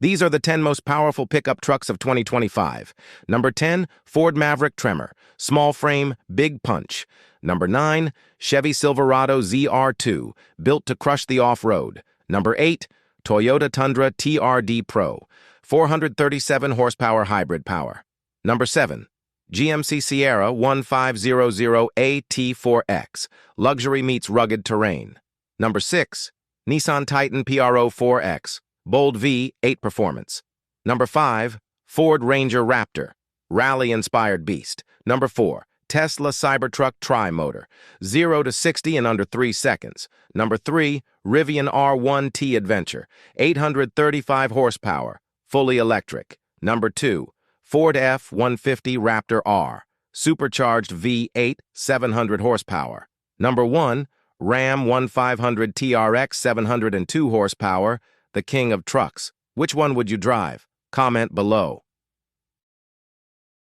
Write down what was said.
These are the 10 most powerful pickup trucks of 2025. Number 10, Ford Maverick Tremor. Small frame, big punch. Number 9, Chevy Silverado ZR2, built to crush the off-road. Number 8, Toyota Tundra TRD Pro, 437 horsepower hybrid power. Number 7, GMC Sierra 1500 AT4X, luxury meets rugged terrain. Number 6, Nissan Titan PRO 4X, bold V8 performance. Number 5, Ford Ranger Raptor, rally-inspired beast. Number 4, Tesla Cybertruck Tri-Motor, 0 to 60 in under 3 seconds. Number 3, Rivian R1T Adventure, 835 horsepower, fully electric. Number 2, Ford F-150 Raptor R, supercharged V8, 700 horsepower. Number 1, Ram 1500 TRX, 702 horsepower, the king of trucks. Which one would you drive? Comment below.